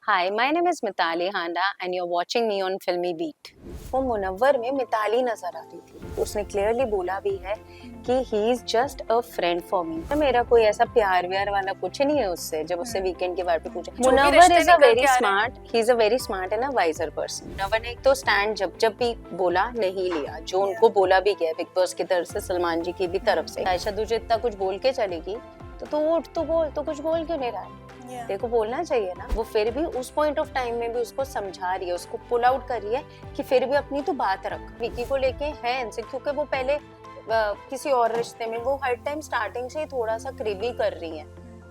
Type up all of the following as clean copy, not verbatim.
Hi, my name is Mitali Handa and you're watching me on Filmy Beat. वो मुनव्वर में मिताली नजर आ रही थी। उसने क्लियरली बोला भी है कि he is just a friend for me. मेरा कोई ऐसा प्यार व्यार वाला कुछ नहीं है उससे। जब उससे वीकेंड के बारे में पूछा, Munawar is a very smart, he is a very smart and a wiser person. Munawar ने एक तो स्टैंड जब जब भी बोला नहीं लिया, जो उनको बोला भी गया बिग बॉस की तरफ से, सलमान जी की भी तरफ से। आयशा तुझे इतना कुछ बोल के चलेगी तो तू उठ तो बोल, तो कुछ बोल क्यों नहीं रहा है? तेरे को बोलना चाहिए ना। वो फिर भी उस पॉइंट ऑफ टाइम में भी उसको समझा रही है, उसको पुल आउट कर रही है कि फिर भी अपनी तो बात रख। विकी को लेके है इनसे, क्योंकि वो पहले किसी और रिश्ते में, वो हर टाइम स्टार्टिंग से ही थोड़ा सा क्रिबी कर रही है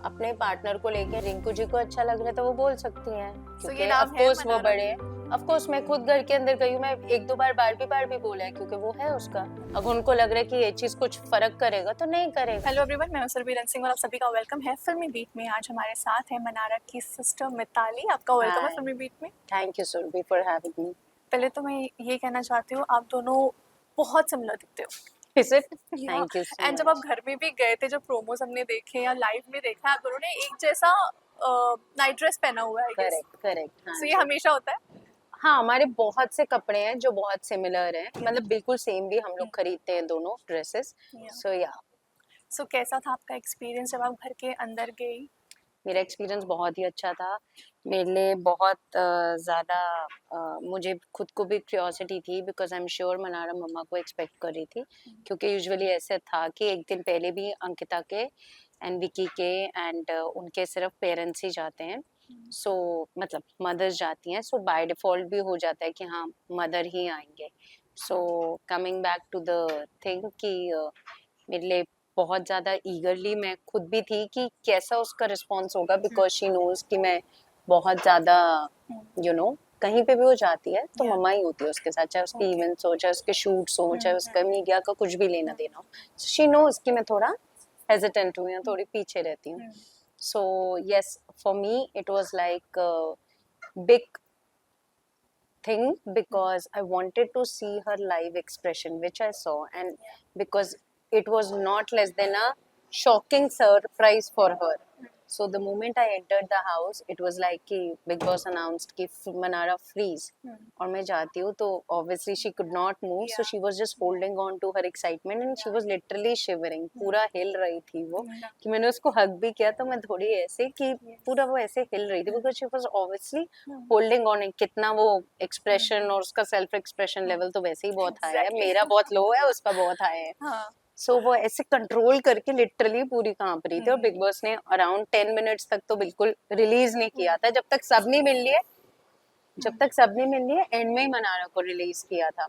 अपने पार्टनर को लेके। रिंकू जी को अच्छा लग रहा है तो वो बोल सकती हैं, क्योंकि ऑफ कोर्स वो बड़े हैं। ऑफ कोर्स मैं खुद घर के अंदर गई हूँ, मैं एक दो बार भी बोला है, क्योंकि वो है उसका। अब उनको लग रहा है कि ये चीज कुछ फर्क करेगा तो नहीं करेगा। हेलो एवरीवन, मैं हूं सुरभि सिंह और आप सभी का वेलकम है फिल्मी बीट में। आज हमारे साथ है मनारा की सिस्टर मिताली। आपका वेलकम है फिल्मी बीट में। Thank you Surabhi for having me. पहले तो मैं ये कहना चाहती हूँ, आप दोनों बहुत सिमिलर दिखते हो। Is it? Thank you so and much. जब आप घर में भी गए थे, जो प्रोमोस हमने देखे या लाइव में देखा, आप दोनों ने एक जैसा नाइट ड्रेस पहना हुआ है। करेक्ट हाँ सो ये हमेशा होता है? हाँ, हमारे बहुत से कपड़े हैं जो बहुत सिमिलर हैं, मतलब बिल्कुल सेम भी हम लोग खरीदते हैं दोनों ड्रेसेस। सो कैसा था आपका एक्सपीरियंस जब आप घर के अंदर गई? मेरा एक्सपीरियंस बहुत ही अच्छा था। मेरे लिए बहुत ज़्यादा मुझे खुद को भी क्यूरियोसिटी थी, because I am sure Manara मम्मा को एक्सपेक्ट कर रही थी, क्योंकि यूजुअली ऐसे था कि एक दिन पहले भी अंकिता के एंड विकी के एंड उनके सिर्फ पेरेंट्स ही जाते हैं। सो मतलब मदर्स जाती हैं, सो बाय डिफॉल्ट भी हो जाता है कि हाँ मदर ही आएंगे। So coming back to the thing कि मेरे लिए बहुत ज़्यादा ईगरली मैं खुद भी थी कि कैसा उसका रिस्पॉन्स होगा, बिकॉज शी नोज कि मैं बहुत ज़्यादा कहीं पे भी वो जाती है तो मम्मा ही होती है उसके साथ, चाहे उसके इवेंट्स हो, चाहे उसके शूट्स हो, चाहे उसका मीडिया का कुछ भी लेना देना हो। शी नोज कि मैं थोड़ा हेजिटेंट हूँ या थोड़ी पीछे रहती हूँ। So yes, for me it was like big thing because I wanted to see her live expression, which I saw, and because it was not less than a shocking surprise for her. So the moment I entered the house, it was like कि Big Boss announced कि Manara freeze, और मैं जाती हूँ तो obviously she could not move, so she was just holding on to her excitement and she was literally shivering, पूरा हिल रही थी वो, कि मैंने उसको हग भी किया तो मैं थोड़ी ऐसे कि पूरा वो ऐसे हिल रही थी, because she was obviously holding on. कितना वो एक्सप्रेशन और उसका सेल्फ एक्सप्रेशन लेवल तो वैसे ही बहुत हाई है, मेरा बहुत लो है, उसका बहुत हाई है। सो वो ऐसे कंट्रोल करके लिटरली पूरी कांप रही थी, और बिग बॉस ने अराउंड 10 मिनट्स तक तो बिल्कुल रिलीज नहीं किया था, जब तक सब नहीं मिल लिए, एंड में ही मनारा को रिलीज किया था।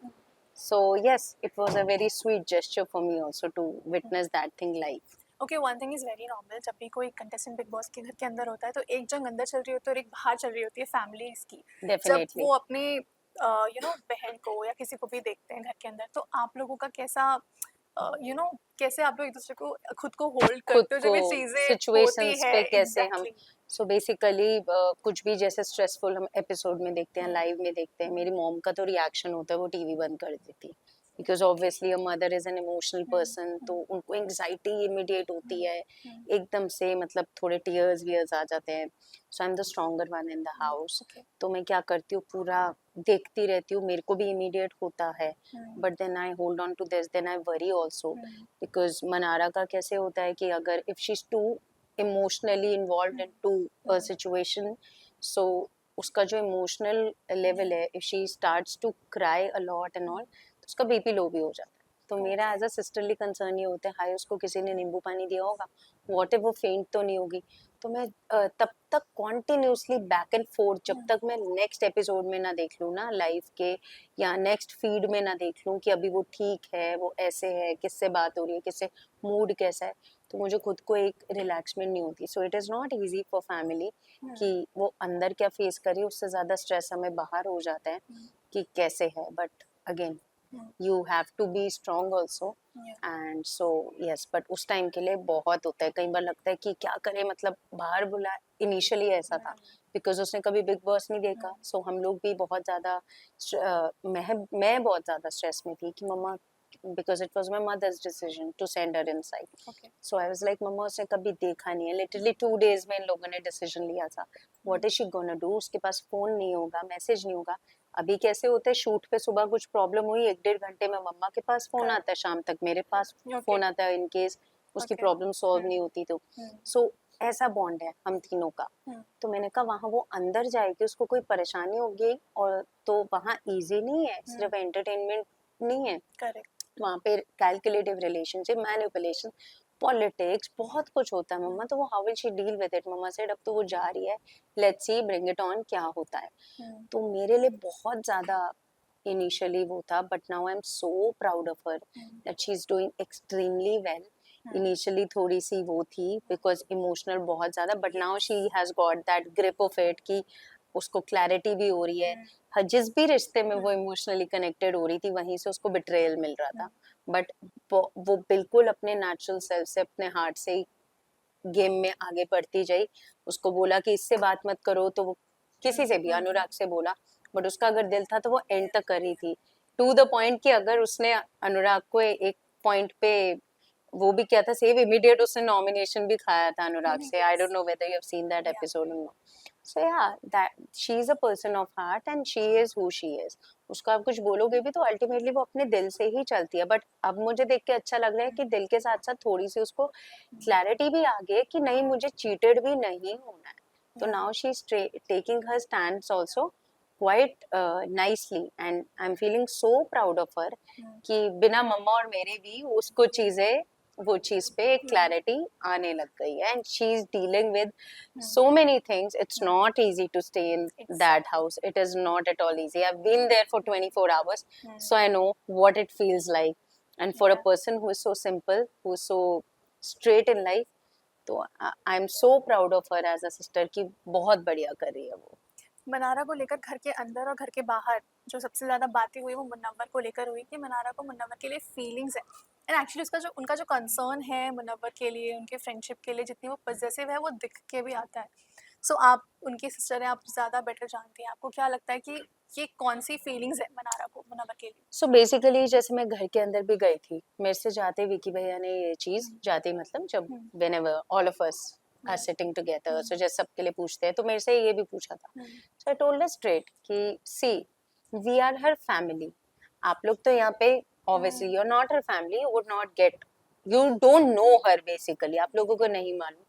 So yes, it was a very sweet gesture for me also to witness that thing live. Okay, one thing is very normal, जब भी कोई कंटेस्टेंट बिग बॉस के घर के अंदर होता है तो एक जंग अंदर चल रही होती है और एक बाहर चल रही होती है फैमिलीज की। जब वो अपने बहन को या किसी को भी देखते हैं घर के अंदर, तो आप लोगों का कैसा कैसे आप लोग एक दूसरे को खुद को होल्ड करते हो जब ये चीजें सिचुएशंस पे कैसे हम exactly. सो बेसिकली कुछ भी जैसे स्ट्रेसफुल हम एपिसोड में देखते हैं, लाइव में देखते हैं, मेरी मॉम का तो रिएक्शन होता है वो टीवी बंद कर देती, because obviously a mother is an emotional person, तो उनको एंग्जाइटी इमीडिएट होती है एकदम से, मतलब थोड़े टीयर्स वीयर्स आ जाते हैं। So I am the stronger one in the house. तो मैं क्या करती हूँ, पूरा देखती रहती हूँ, मेरे को भी इमीडिएट होता है, but then I hold on to this, then I worry also, because Manara का कैसे होता है कि अगर if she is too emotionally involve in to a situation, so उसका जो इमोशनल लेवल है, if she starts to cry a lot and all, तो उसका बीपी लो भी हो जाता है। तो मेरा एज अ सिस्टरली कंसर्न ये होता है, हाय उसको किसी ने नींबू पानी दिया होगा, व्हाट इफ वो फेंट तो नहीं होगी। तो मैं तब तक कॉन्टिन्यूसली बैक एंड फोर्थ, जब तक मैं नेक्स्ट एपिसोड में ना देख लूँ ना लाइव के, या नेक्स्ट फीड में ना देख लूँ कि अभी वो ठीक है, वो ऐसे है, किससे बात हो रही है, किससे मूड कैसा है, तो मुझे खुद को एक रिलैक्समेंट नहीं होती। So it is not easy for family कि वो अंदर क्या फेस करी, उससे ज़्यादा स्ट्रेस हमें बाहर हो जाता है कि कैसे है, but again you have to be strong also, and so yes, but उस टाइम के लिए बहुत होता है, कई बार लगता है कि क्या करें, मतलब बाहर बुला, इनिशियली ऐसा था बिकॉज उसने कभी बिग बॉस नहीं देखा, सो हम लोग भी बहुत ज़्यादा मैं बहुत ज़्यादा स्ट्रेस में थी कि मम्मा because it was my mother's decision to send her inside. Okay. So I was like, मम्मा उसने कभी देखा नहीं है, literally 2 days में इन लोगों ने decision लिया था. What is she gonna do? उसके पास फोन नहीं होगा, मैसेज नहीं होगा. अभी कैसे होते हैं, शूट पे सुबह कुछ प्रॉब्लम हुई, 1-1.5 घंटे में मम्मा के पास फोन आता है, शाम तक मेरे पास फोन आता है इन केस उसकी प्रॉब्लम सॉल्व नहीं होती तो. सो ऐसा बॉन्ड है हम तीनों का. तो मैंने कहा वहाँ वो अंदर जाएगी, उसको कोई परेशानी होगी, और तो वहाँ इजी नहीं है, सिर्फ एंटरटेनमेंट नहीं है. करेक्ट. वहाँ पे कैलकुलेटिव रिलेशनशिप, मैनिपुलेशन, पॉलिटिक्स, बहुत कुछ होता है मम्मा. तो वो how will she deal with it? मम्मा सेड अब तो वो जा रही है, let's see, bring it on, क्या होता है. तो मेरे लिए बहुत ज्यादा इनिशियली वो था, but now I am so proud of her that she is doing extremely well. Initially थोड़ी सी वो थी बिकॉज इमोशनल बहुत ज्यादा, but now she has got that grip of it कि उसको क्लैरिटी भी हो रही है. जिस भी रिश्ते में वो इमोशनली कनेक्टेड हो रही थी वहीं से उसको बिट्रेयल मिल रहा था, बट वो बिल्कुल अपने नेचुरल सेल्फ से, अपने हार्ट से ही गेम में आगे बढ़ती जाई. उसको बोला कि इससे बात मत करो, तो वो किसी से भी, अनुराग से बोला, बट उसका अगर दिल था तो वो एंड तक कर रही थी, टू द पॉइंट कि अगर उसने अनुराग को एक पॉइंट पे वो भी क्या था, सेव इमीडिएट उसने नॉमिनेशन भी खाया था अनुराग से. I don't know whether you have seen that episode और नॉट. सो या, that she is a person of heart and she is who she is. उसको आप कुछ बोलोगे भी तो अल्टीमेटली वो अपने दिल से ही चलती है. बट अब मुझे देख के अच्छा लग रहा है कि दिल के साथ साथ थोड़ी सी उसको क्लैरिटी भी आ गई है कि नहीं, मुझे चीटेड भी नहीं होना है. तो now she is taking her stands also quite nicely and I'm feeling so proud of her कि बिना मम्मा और मेरे भी उसको चीजें, वो चीज पे एक क्लैरिटी आने लग गई है. And she is dealing with so many things. It's not easy to stay in that house. It is not at all easy. I've been there for 24 hours, so I know what it feels like. And for a person who is so simple, who is so straight in life, तो I'm so proud of her as a sister कि बहुत बढ़िया कर रही है वो. मनारा को लेकर घर के अंदर और घर के बाहर जो सबसे ज़्यादा बातें हुई वो मुनव्वर को लेकर हुई कि मनारा को मुनव्वर के लिए फीलिंग्स है. एंड एक्चुअली उसका जो उनका जो कंसर्न है मुनव्वर के लिए, उनके फ्रेंडशिप के लिए, जितनी वो पॉजिटिव है वो दिख के भी आता है. सो आप उनकी सिस्टर हैं, आप ज़्यादा बेटर जानती हैं. आपको क्या लगता है कि ये कौन सी फीलिंग्स है मनारा को मुनव्वर के लिए? सो बेसिकली जैसे मैं घर के अंदर भी गई थी, मेरे से जाते विकी भैया ने ये चीज, जाते मतलब जब whenever all of us are sitting together, so जैसे सबके लिए पूछते हैं, तो मेरे से ये भी पूछा था. सो आई टोल्ड हर स्ट्रेट कि see, we are her family. आप लोग तो यहाँ पे obviously you are not her family, you would not get, you don't know her basically, आप लोगों को नहीं मालूम.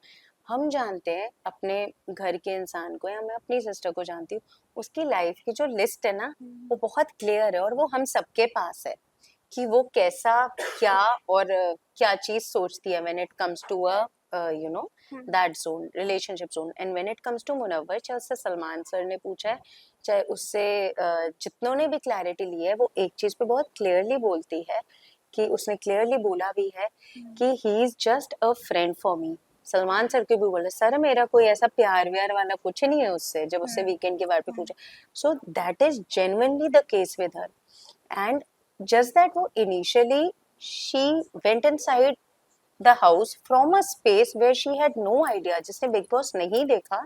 हम जानते हैं अपने घर के इंसान को, या मैं अपनी सिस्टर को जानती हूँ, उसकी लाइफ की जो लिस्ट है ना वो बहुत क्लियर है, और वो हम सबके पास है कि वो कैसा, क्या और क्या चीज सोचती है when it comes to a you know that zone, relationship zone. And when it comes to Munawar, चाहे उससे सलमान सर ने पूछा है, चाहे उससे जितनों ने भी क्लैरिटी ली है, वो एक चीज पे बहुत क्लियरली बोलती है कि उसने क्लियरली बोला भी है कि he is just a friend for me. Salman sir के भी बोले, सर मेरा कोई ऐसा प्यार व्यार वाला कुछ नहीं है उससे, जब उससे वीकेंड के बारे पे पूछा. So that is genuinely the case with her. And just that वो initially she went inside the house from a space where she had no idea. जिसने बिग बॉस नहीं देखा,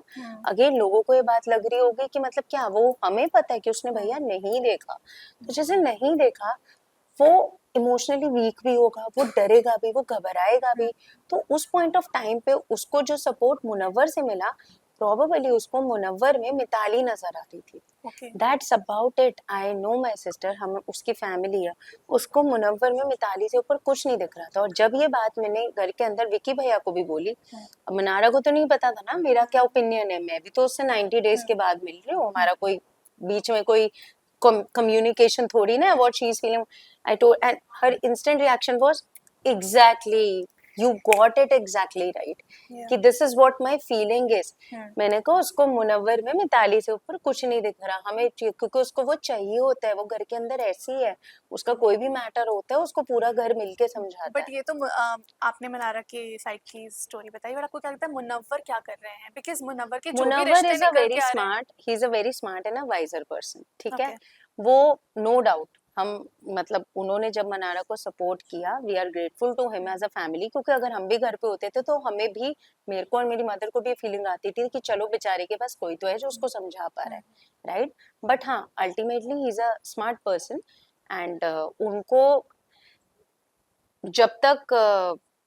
अगेन लोगों को ये बात लग रही होगी कि मतलब क्या वो, हमें पता है कि उसने भैया नहीं देखा, तो जैसे नहीं देखा वो इमोशनली वीक भी होगा, वो डरेगा भी, वो घबराएगा भी. तो उस पॉइंट ऑफ टाइम पे उसको जो सपोर्ट मुनव्वर से मिला, प्रोबेबली उसको मुनव्वर में मिताली नजर आ रही थी. That's about it. I know my sister, हम उसकी फैमिली है, उसको मुनव्वर में मिताली से ऊपर कुछ नहीं दिख रहा था. और जब ये बात मैंने घर के अंदर विकी भैया को भी बोली, अब मनारा को तो नहीं पता था ना मेरा क्या ओपिनियन है, मैं भी तो उससे 90 डेज के बाद मिल रही हूँ, हमारा कोई बीच में कोई communication थोड़ी ना, what she is feeling. I told, and her instant reaction was exactly, you got it exactly right, कि this is what my feeling is. मैंने कहा उसको मुनव्वर में मिताली से ऊपर कुछ नहीं दिख रहा, हमें क्योंकि उसको वो चाहिए होता है, वो घर के अंदर ऐसी है, उसका कोई भी मैटर होता है उसको पूरा घर मिलके समझाता है. बट ये तो आपने मनारा के साइड की स्टोरी बताई, बट आपको क्या लगता है मुनव्वर क्या कर रहे हैं? बिकॉज मुनव्वर के जो भी रिश्ते is a very smart, he is a very smart and a wiser person. ठीक है, वो नो डाउट, हम मतलब उन्होंने जब मनारा को सपोर्ट किया, we are grateful to him as a family, क्योंकि अगर हम भी घर पे होते थे तो हमें भी, मेरे को और मेरी मदर को भी फीलिंग आती थी कि चलो बेचारे के पास कोई तो है जो उसको समझा पा रहा है, राइट. बट हाँ, ultimately he is a smart person. And उनको जब तक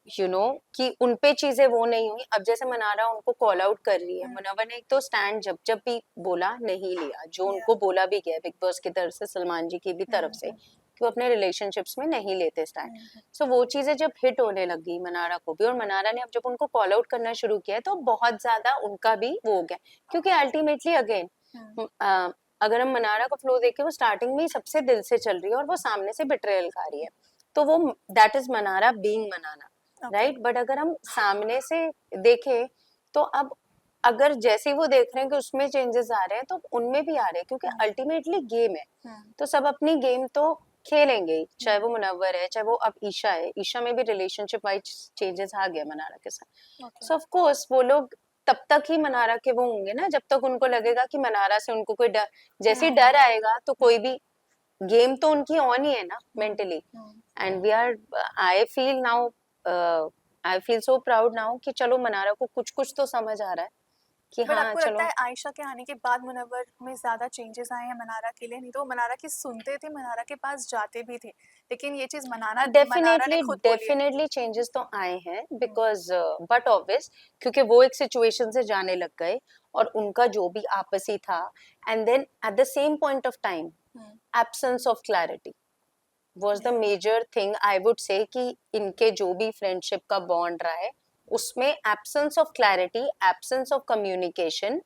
कि उन पे चीजें वो नहीं हुई, अब जैसे मनारा उनको कॉल आउट कर रही है, मुनव्वर ने एक तो स्टैंड जब जब भी बोला नहीं लिया, जो उनको बोला भी गया बिग बॉस की तरफ से, सलमान जी की भी तरफ से, कि वो अपने रिलेशनशिप्स में नहीं लेते स्टैंड। सो वो चीजें जब हिट होने लगी मनारा को भी, और मनारा ने अब जब उनको कॉल आउट करना शुरू किया तो बहुत ज्यादा उनका भी वो हो गया, क्योंकि अल्टीमेटली अगेन अगर हम मनारा का फ्लो देखें, वो स्टार्टिंग में ही सबसे दिल से चल रही है और वो सामने से बिट्रेयल खा रही है, तो वो that is Mannara being Mannara, right. But अगर हम सामने से देखें तो अब अगर जैसे वो देख रहे हैं कि उसमें चेंजेस आ रहे हैं, तो उनमें भी आ रहे हैं, क्योंकि अल्टीमेटली गेम है, तो सब अपनी गेम तो खेलेंगे ही, चाहे वो मुनव्वर है, चाहे वो अब ईशा है, ईशा में भी रिलेशनशिप वाइज चेंजेस आ गया मनारा के साथ। सो ऑफ कोर्स वो लोग तब तक ही मनारा के वो होंगे ना, जब तक उनको लगेगा कि मनारा से उनको कोई डर, जैसे डर आएगा तो कोई भी गेम तो उनकी ऑन ही है ना mentally. And we are, I feel now, I feel so proud now कि चलो मनारा को कुछ कुछ तो समझ आ रहा है कि बट हाँ आपको चलो। लगता है आयशा के आने के बाद मुनव्वर में ज्यादा चेंजेस आए हैं मनारा के लिए? नहीं तो वो मनारा की सुनते थे, मनारा के पास जाते भी थे, लेकिन ये चीज मनारा ने डेफिनेटली खुद बोली है। डेफिनेटली चेंजेस तो आए हैं, बिकॉज बट ऑब्वियस, क्योंकि वो एक सिचुएशन से जाने लग गए और उनका जो भी आपसी था, and then at the same point of time absence of clarity was the major thing, I would say, कि इनके जो भी फ्रेंडशिप का बॉन्ड रहा है उसमें absence of clarity, absence of communication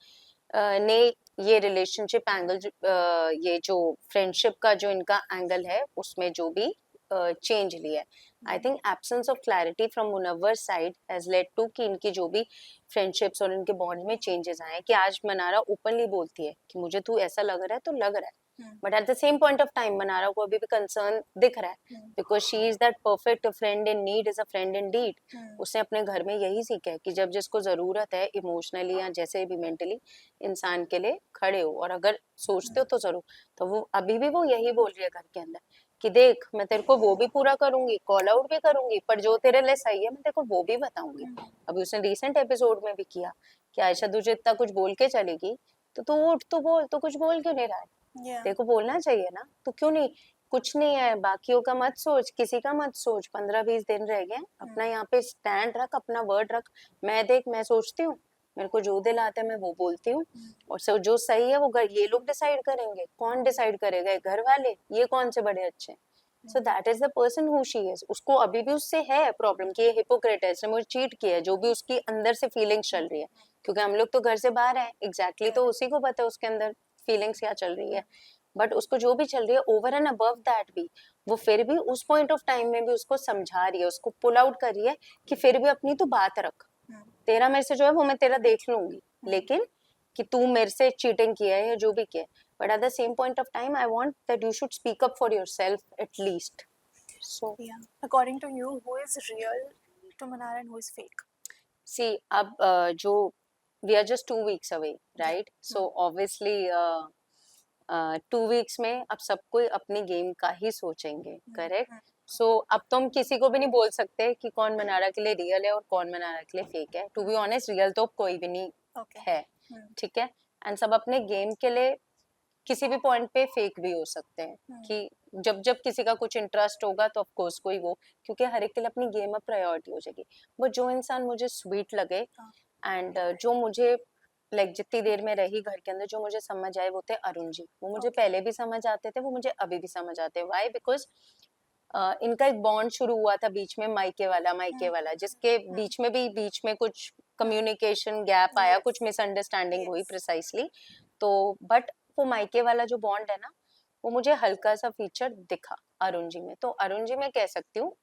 ने ये रिलेशनशिप एंगल, ये जो फ्रेंडशिप का जो इनका एंगल है उसमें जो भी चेंज लिया है, I think absence of clarity from Munawar side has led to कि इनकी जो भी फ्रेंडशिप्स और इनके बॉन्ड में चेंजेस आए हैं, कि आज मनारा ओपनली बोलती है कि मुझे तू ऐसा लग रहा है तो लग रहा है, but at the same point of time Mannara को अभी भी कंसर्न दिख रहा है, because she is that perfect friend in need is a friend in deed. उसने अपने घर में यही सीखा है कि जब जिसको जरूरत है इमोशनली या जैसे भी मेंटली इंसान के लिए खड़े हो, और अगर सोचते हो तो जरूर, तो वो अभी भी वो यही बोल रही है घर के अंदर कि देख मैं तेरे को वो भी पूरा करूंगी, कॉल आउट भी करूंगी, पर जो तेरे लिए सही है मैं तेरे को वो भी बताऊंगी। अभी उसने रिसेंट एपिसोड में भी किया कि आयशा तुझे इतना कुछ बोल के चलेगी तो तू उठ, तू बोल, तो कुछ बोल क्यों नहीं रहा है, तेरे को बोलना चाहिए ना, तो क्यों नहीं, कुछ नहीं है, बाकियों का मत सोच, किसी का मत सोच, 15-20 दिन रह गए, अपना यहाँ पे स्टैंड रख, अपना वर्ड रख, मैं देख मैं सोचती हूँ, मेरे को जो दिल आता है मैं वो बोलती हूँ, और सब जो सही है वो घर ये लोग डिसाइड करेंगे, कौन डिसाइड करेगा, घर वाले, ये कौन से बड़े अच्छे। So that is the person who she is. उसको अभी भी उससे है प्रॉब्लम कि ये हिपोक्रेट है, इसने मुझे चीट किया है, जो भी उसकी अंदर से फीलिंग्स चल रही है, क्योंकि हम लोग तो घर से बाहर हैं, एग्जैक्टली तो उसी को पता है उसके अंदर फीलिंग्स क्या चल रही है, बट उसको जो भी चल रही है ओवर एंड अबव दैट भी, वो फिर भी उस पॉइंट ऑफ टाइम में भी उसको समझा रही है, उसको पुल आउट कर रही है कि फिर भी अपनी तो बात रख, तेरा मेरे से जो है वो मैं तेरा देख लूंगी, लेकिन कि तू मेरे से चीटिंग किया है या जो भी किया है, but at the same point of time I want that you should speak up for yourself at least. So yeah, according to you, who is real to Manara and who is fake? see, अब जो we are just 2 weeks away, right? So obviously 2 weeks में अब सब कोई अपनी game का ही सोचेंगे, correct. सो अब तुम किसी को भी नहीं बोल सकते कि कौन मनारा के लिए रियल है और कौन मनारा के लिए फेक है, टू बी ऑनेस्ट रियल तो कोई भी नहीं है, ठीक है। एंड सब अपने गेम के लिए किसी भी पॉइंट पे फेक भी हो सकते हैं, कि जब जब किसी का कुछ इंटरेस्ट होगा तो ऑफ कोर्स कोई वो, क्योंकि हर एक के लिए अपनी गेम अब प्रायोरिटी हो जाएगी। वो जो इंसान मुझे स्वीट लगे एंड जो मुझे लाइक जितनी देर में रही घर के अंदर जो मुझे समझ आए वो थे अरुण जी। वो मुझे पहले भी समझ आते थे, वो मुझे अभी भी समझ आते हैं। व्हाई? बिकॉज इनका एक बॉन्ड शुरू हुआ था बीच में, मायके वाला जिसके बीच में कुछ कम्युनिकेशन गैप आया, कुछ मिसअंडरस्टैंडिंग हुई प्रिसाइसली, तो बट वो मायके वाला जो बॉन्ड है ना, वो मुझे हल्का सा फीचर दिखा अरुण जी में। तो अरुण जी मैं कह सकती हूँ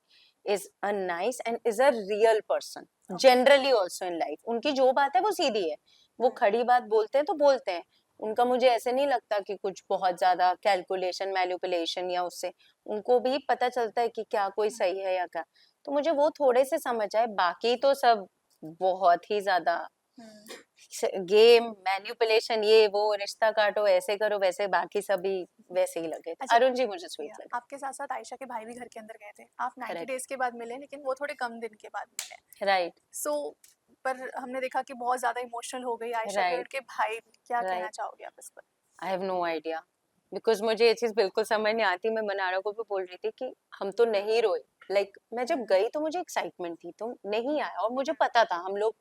is a nice and is a real person generally also in life. उनकी जो बात है वो सीधी है, वो खड़ी बात बोलते हैं तो बोलते हैं, उनका मुझे ऐसे नहीं लगता कि कुछ बहुत ज्यादा कैलकुलेशन मैनिपुलेशन या उससे, उनको भी पता चलता है कि क्या कोई सही है या क्या, तो मुझे वो थोड़े से समझ आए। बाकी तो सब बहुत ही ज्यादा गेम मैनिपुलेशन, ये वो, रिश्ता काटो, ऐसे करो वैसे, बाकी सभी वैसे ही लगे। अच्छा, अरुण जी मुझे स्वीट लगे। आपके साथ साथ आयशा के भाई भी घर के अंदर गए थे, आप 90 डेज के बाद मिले, लेकिन वो थोड़े कम दिन के बाद मिले, राइट। सो पर हमने देखा कि बहुत ज्यादा इमोशनल हो गई आयशा के उनके भाई भी, क्या कहना चाहोगे आप इस पर? I have no idea, because मुझे ये चीज बिल्कुल समझ नहीं आती। मैं मनारा को भी बोल रही थी कि हम तो नहीं रोए, लाइक मैं जब गई तो मुझे एक्साइटमेंट थी, तो नहीं आया, और मुझे पता था हम लोग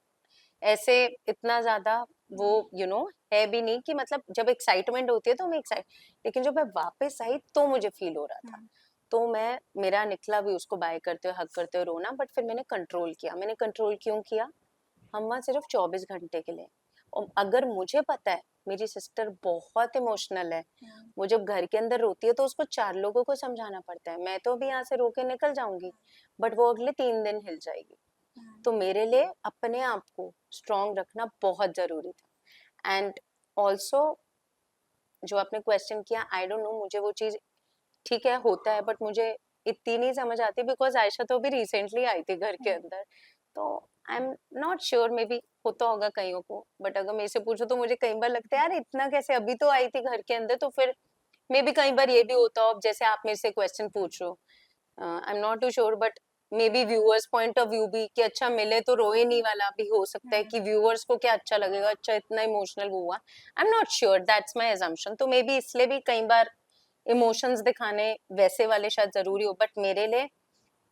ऐसे इतना ज्यादा वो है भी नहीं कि मतलब जब एक्साइटमेंट होती है तो मैं एक्साइट, लेकिन जब मैं वापस आई तो मुझे फील हो रहा था। तो मेरा निकला भी उसको बाय करते हुए, हक करते हुए रोना, बट फिर मैंने कंट्रोल किया। मैंने कंट्रोल क्यों किया? हम वहाँ सिर्फ 24 घंटे के लिए, और अगर मुझे पता है मेरी सिस्टर बहुत इमोशनल है, वो जब घर के अंदर रोती है तो उसको 4 लोगों को समझाना पड़ता है। मैं तो अभी यहाँ से रो के निकल जाऊंगी, बट वो अगले 3 दिन हिल जाएगी। तो मेरे लिए अपने आप को स्ट्रॉन्ग रखना बहुत जरूरी था। एंड ऑल्सो जो आपने क्वेश्चन किया, आई डोंट नो, मुझे वो चीज ठीक है होता है, बट मुझे इतनी नहीं समझ आती, बिकॉज आयशा तो अभी रिसेंटली आई थी घर के अंदर। तो आई am not sure, may be होता होगा कईयों को, बट अगर मेरे से पूछो तो मुझे कई बार लगता है यार इतना कैसे, अभी तो आई थी घर के अंदर, तो फिर मे बी कई बार ये भी होता हो जैसे आप मेरे से क्वेश्चन पूछ रहे हो। I am not too sure, but maybe viewers point of view भी कि अच्छा मिले तो रोए नहीं वाला भी हो सकता है, कि व्यूअर्स को क्या अच्छा लगेगा, अच्छा इतना इमोशनल हुआ। आई am not sure, that's my assumption. तो मे बी इसलिए भी कई बार इमोशंस दिखाने वैसे वाले शायद जरूरी हो, बट मेरे लिए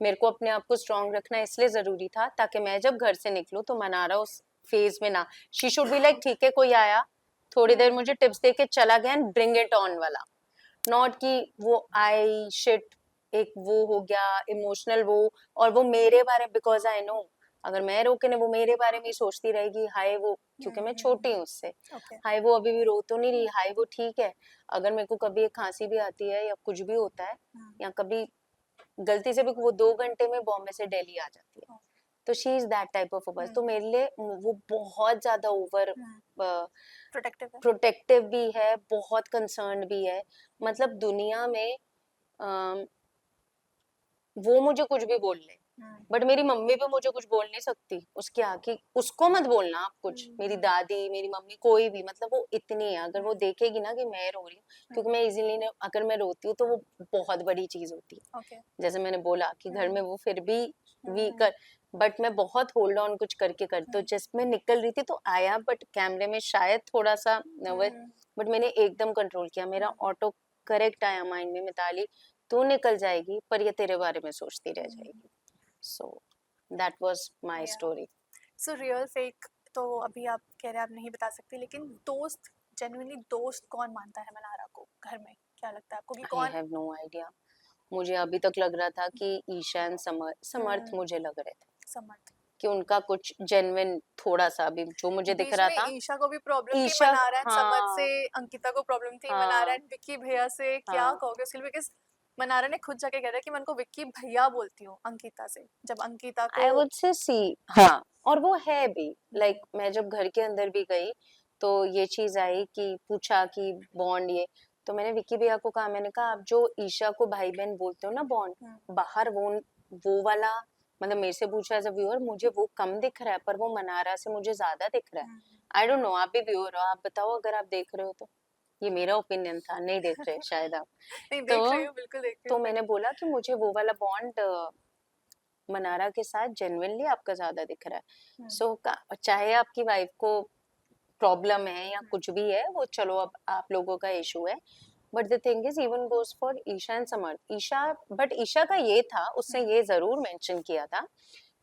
मेरे को अपने आप को स्ट्रांग रखना इसलिए जरूरी था ताकि मैं जब घर से निकलूं तो मनारा उस फेज में ना, शी शुड बी लाइक ठीक है कोई आया थोड़ी देर मुझे टिप्स दे के चला गया एंड ब्रिंग इट ऑन वाला, नॉट कि वो आई शिट एक वो हो गया इमोशनल वो, और वो मेरे बारे, बिकॉज आई नो अगर मैं रोके ने वो मेरे बारे में ही सोचती रहेगी, हाय वो, क्योंकि मैं छोटी हूँ उससे, हाय वो अभी भी रो तो नहीं रही, हाय वो ठीक है। अगर मेरे को कभी एक खांसी भी आती है या कुछ भी होता है, या कभी गलती से भी वो 2 घंटे में बॉम्बे से दिल्ली आ जाती है, तो she is that type of a person. तो मेरे लिए वो बहुत ज्यादा ओवर प्रोटेक्टिव भी है, बहुत कंसर्न भी है। मतलब दुनिया में वो मुझे कुछ भी बोल ले, बट मेरी मम्मी भी मुझे कुछ बोल नहीं सकती, उसकी आंखें, उसको मत बोलना आप कुछ, मेरी दादी मेरी मम्मी कोई भी, मतलब वो इतनी है, अगर वो देखेगी ना कि मैं रो रही हूँ, क्योंकि मैं इजीली अगर मैं रोती हूँ तो वो बहुत बड़ी चीज होती है। जैसे मैंने बोला कि घर में वो फिर भी वीकर, बट मैं बहुत होल्ड ऑन कुछ करके करती, तो जस्ट मैं निकल रही थी तो आया, बट कैमरे में शायद थोड़ा सा नर्वस, बट मैंने एकदम कंट्रोल किया, मेरा ऑटो करेक्ट आया माइंड में, मिताली तू निकल जाएगी पर ये तेरे बारे में सोचती रह जाएगी। So that was my story. So real fake तो अभी आप कह रहे हैं आप नहीं बता सकते, लेकिन दोस्त, जेन्युइनली दोस्त कौन मानता है मनारा को घर में? क्या लगता है आपको कि कौन? I have no idea. मुझे अभी तक लग रहा था कि ईशा एंड समर्थ मुझे लग रहे थे समर्थ कि उनका कुछ जेन्युइन थोड़ा सा भी जो मुझे दिख रहा था। ईशा को भी प्रॉब्लम थी, ईशा, मनारा एंड समर्थ से हाँ अंकिता को प्रॉब्लम थी, मनारा हाँ एंड विक्की भैया से क्या हाँ, कहोगे उसके लिए? बिकॉज मनारा ने खुद जाके कह रहा है कि मैं उनको विक्की भैया बोलती हूँ अंकिता से, जब अंकिता को आई वुड से सी, हाँ, और वो है भी, लाइक मैं जब घर के अंदर भी गई तो ये चीज आई कि पूछा कि बॉन्ड ये, तो मैंने विक्की भैया को कहा, मैंने कहा आप जो ईशा को भाई बहन बोलते हो ना बॉन्ड, बाहर वो वाला, मतलब मेरे से पूछा एज अ व्यूअर, मुझे वो कम दिख रहा है पर वो मनारा से मुझे ज्यादा दिख रहा है। आई डोंट नो, आप भी व्यूअर हो, आप बताओ अगर आप देख रहे हो तो। ये मेरा ओपिनियन था, नहीं देख रहे शायद आप। नहीं तो देख रही हूँ, बिल्कुल देख रही तो हूँ, मैंने बोला कि मुझे वो वाला बॉन्ड मनारा के साथ जेन्युइनली आपका ज्यादा दिख रहा है। सो चाहे आपकी वाइफ को प्रॉब्लम है या कुछ भी है, वो चलो अब आप लोगों का इशू है, but the thing is even goes for Isha and Samarth. Isha, but Isha का ये था, उसने ये जरूर मेंशन किया था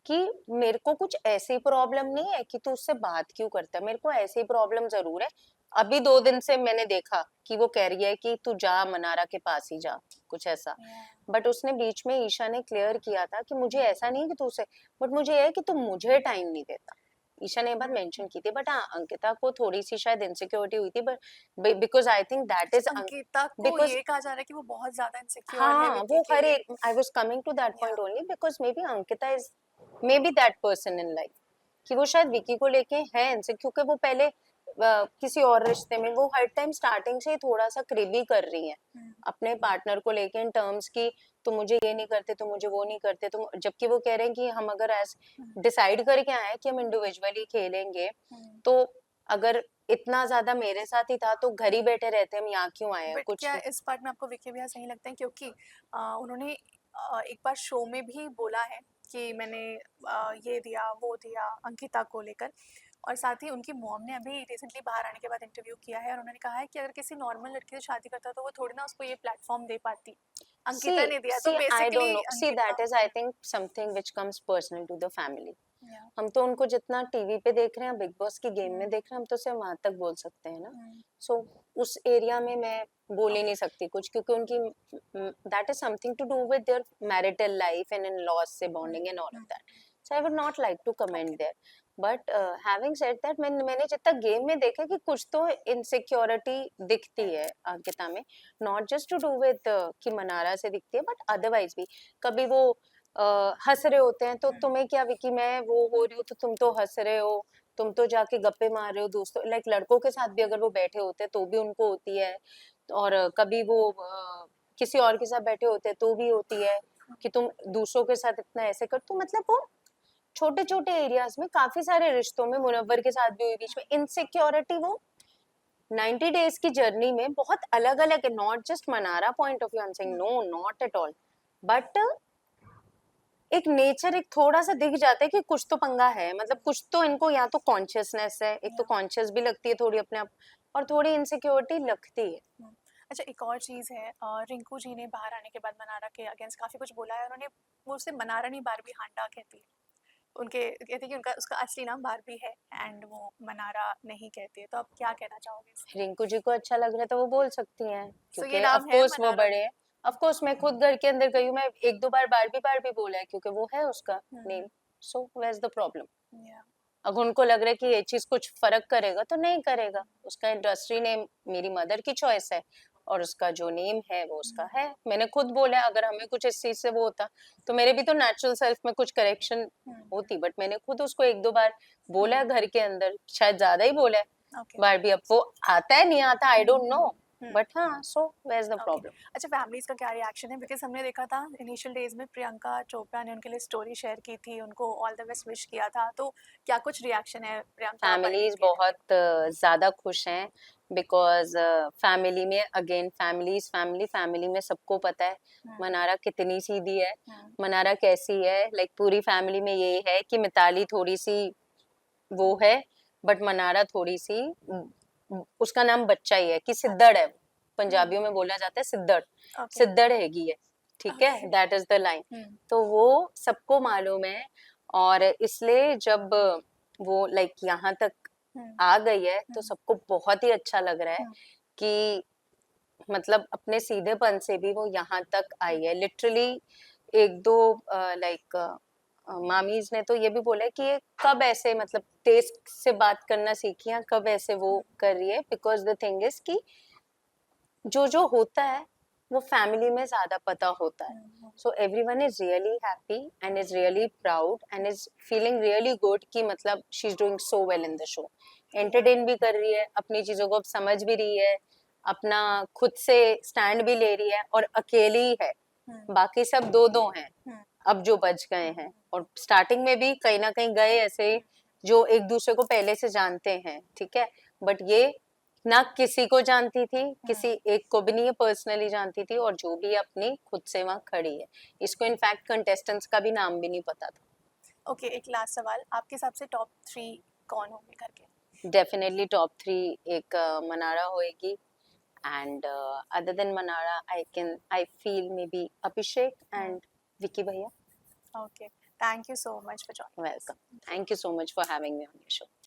कि मेरे को कुछ ऐसी प्रॉब्लम नहीं है कि तू उससे बात क्यों करता है, मेरे को ऐसी प्रॉब्लम जरूर है। अभी 2 दिन से मैंने देखा कि वो कह रही है कि तू जा मनारा के पास ही जा, कुछ ऐसा। बट उसने बीच में ईशा ने क्लियर किया था कि मुझे ऐसा नहीं कि तू उसे, बट मुझे है कि तू मुझे टाइम नहीं देता। ईशा ने ये बात मेंशन की थी, बट हाँ अंकिता को थोड़ी सी शायद इनसिक्योरिटी हुई थी, but because I think that is Ankita को बिकॉज, ये कहा जा रहा है कि वो बहुत ज्यादा इनसिक्योर है हाँ विक्की वो के हर लिए। एक, I was coming to that point only because maybe Ankita is maybe that person in life, कि वो शायद विकी को लेके है इनसे, क्योंकि वो पहले किसी और रिश्ते में वो हर टाइम स्टार्टिंग से ही थोड़ा सा क्रिबी कर रही है अपने पार्टनर को लेके, इन टर्म्स की तो मुझे ये नहीं करते, तो मुझे वो नहीं करते, तो जबकि वो कह रहे हैं कि हम अगर ऐस डिसाइड करके आए कि हम इंडिविजुअली खेलेंगे, तो अगर इतना ज्यादा मेरे साथ ही था तो घर ही बैठे रहते, हम यहाँ क्यों आए हैं बट कुछ। क्या इस पार्ट में आपको विक्की भैया सही लगते हैं? क्योंकि उन्होंने एक बार शो में भी बोला है कि मैंने ये दिया वो दिया अंकिता को लेकर, और साथ ही उनकी मॉम ने अभी रिसेंटली बाहर आने के बाद इंटरव्यू किया है और उन्होंने कहा है कि अगर किसी नॉर्मल लड़की से शादी करता तो वो थोड़ी ना उसको ये प्लेटफॉर्म दे पाती। अंकिता ने दिया, तो I don't basically know. See, Ankita. that is, I think, something which comes personal to the family. या हम तो उनको जितना टीवी पे देख रहे हैं, बिग बॉस की गेम में देख रहे हैं, हम तो सिर्फ वहां तक बोल सकते हैं ना. सो उस एरिया में मैं बोल ही नहीं सकती कुछ, क्योंकि उनकी that is something to do with their marital life and in laws से bonding and all of that. So I would not like to comment there. But having said that, मैंने जितना गेम में देखा कि कुछ तो इनसिक्योरिटी दिखती है अंकिता में. Not just to do with कि मनारा से दिखती है, बट अदरवाइज भी. कभी वो हंस रहे होते हैं तो तुम्हें क्या विकी, मैं वो हो रही हूँ तो तुम तो हंस रहे हो, तुम तो जाके गप्पे मार रहे हो दोस्तों. लाइक लड़कों के साथ भी अगर वो बैठे होते हैं तो भी उनको होती है. और कभी वो किसी और के साथ बैठे होते हैं तो भी होती है कि तुम दूसरों के साथ इतना ऐसे कर. तो मतलब वो छोटे छोटे एरियाज में काफी सारे रिश्तों में, मुनव्वर के साथ भी हुई बीच में इनसिक्योरिटी. वो 90 डेज की जर्नी में बहुत अलग अलग है. Not just Mannara point of view, I am saying, no not at all. But एक नेचर एक थोड़ा सा दिख जाता है कि कुछ तो पंगा है. मतलब कुछ तो इनको या तो कॉन्शियसनेस है, एक तो कॉन्शियस भी लगती है थोड़ी अपने आप, और थोड़ी इनसिक्योरिटी लगती है. अच्छा, एक और चीज़ है, रिंकू जी ने बाहर आने के बाद मनारा के अगेंस्ट काफ़ी कुछ बोला है. उन्होंने, वो उसे मनारा नहीं बारबी हांडा कहती है. उनके कहते हैं कि उनका उसका असली नाम बारबी है एंड वो मनारा नहीं कहती है. तो आप क्या कहना चाहोगे इसमें? रिंकू जी को अच्छा लग रहा है तो वो बोल सकती हैं, सो ये क्योंकि ऑफ नाम है कोर्स वो मनारा. बड़े हैं. ऑफ कोर्स मैं खुद घर के अंदर गई हूँ, मैं एक दो बार बारबी बारबी बोला है क्योंकि वो है उसका name. So where is the problem? या अगर उनको लग रहा है कि ये चीज कुछ फर्क करेगा तो नहीं करेगा. उसका इंडस्ट्री नेम मेरी मदर की चॉइस है और उसका जो नेम है वो उसका है. मैंने खुद बोला है, अगर हमें कुछ इस चीज से वो होता तो मेरे भी तो नेचुरल सेल्फ में कुछ करेक्शन होती. बट मैंने खुद उसको एक दो बार बोला है घर के अंदर, शायद ज्यादा ही बोला है. ओके. बारबी अब वो आता है नहीं आता, आई डोंट नो. बट हाँ, so where is the problem? अच्छा, फैमिलीज का क्या रिएक्शन है? बिकॉज हमने देखा था इनिशियल डेज में प्रियंका चोपड़ा ने उनके लिए स्टोरी शेयर की थी, उनको ऑल द बेस्ट विश किया था. तो क्या कुछ रिएक्शन है प्रियंका फैमिलीज बहुत ज्यादा खुश हैं, बिकॉज फैमिली में अगेन फैमिली में सबको पता है मनारा कितनी सीधी है, मनारा कैसी है. लाइक पूरी फैमिली में ये है कि मिताली थोड़ी सी वो है, बट मनारा थोड़ी सी, उसका नाम बच्चा ही है कि सिद्धड़ है. पंजाबियों में बोला जाता है सिद्धड़, सिद्धड़ हैगी है. ठीक है, दैट इज द लाइन. तो वो सबको मालूम है. और इसलिए जब वो लाइक यहाँ तक आ गई है तो सबको बहुत ही अच्छा लग रहा है कि मतलब अपने सीधेपन से भी वो यहाँ तक आई है. लिटरली एक दो लाइक मामीज ने तो ये भी बोला है कि ये कब ऐसे मतलब तेज से बात करना सीखी है, कब ऐसे वो कर रही है. बिकॉज द थिंग इज कि जो होता है वो फैमिली में ज्यादा पता होता है. So everyone is really happy and is really proud and is feeling really good कि मतलब she is doing so well in the show. Entertain भी कर रही है, अपनी चीजों को अब समझ भी रही है, अपना खुद से स्टैंड भी ले रही है, और अकेली ही है. बाकी सब दो दो हैं अब जो बच गए हैं. और स्टार्टिंग में भी कहीं ना कहीं गए ऐसे जो एक दूसरे को पहले से जानते हैं. ठीक है, बट ये ना किसी को जानती थी, किसी एक को भी नहीं पर्सनली जानती थी, और जो भी अपनी खुद से वहाँ खड़ी है. इसको इनफैक्ट कंटेस्टेंट्स का भी नाम भी नहीं पता था. ओके, एक लास्ट सवाल, आपके हिसाब से टॉप 3 कौन होंगे घर के? डेफिनेटली टॉप 3 एक मनारा होएगी, and other than Manara I feel maybe Abhishek and Vicky भैया. Okay, thank you so much for joining. Welcome. Thank you so much for having me on your show.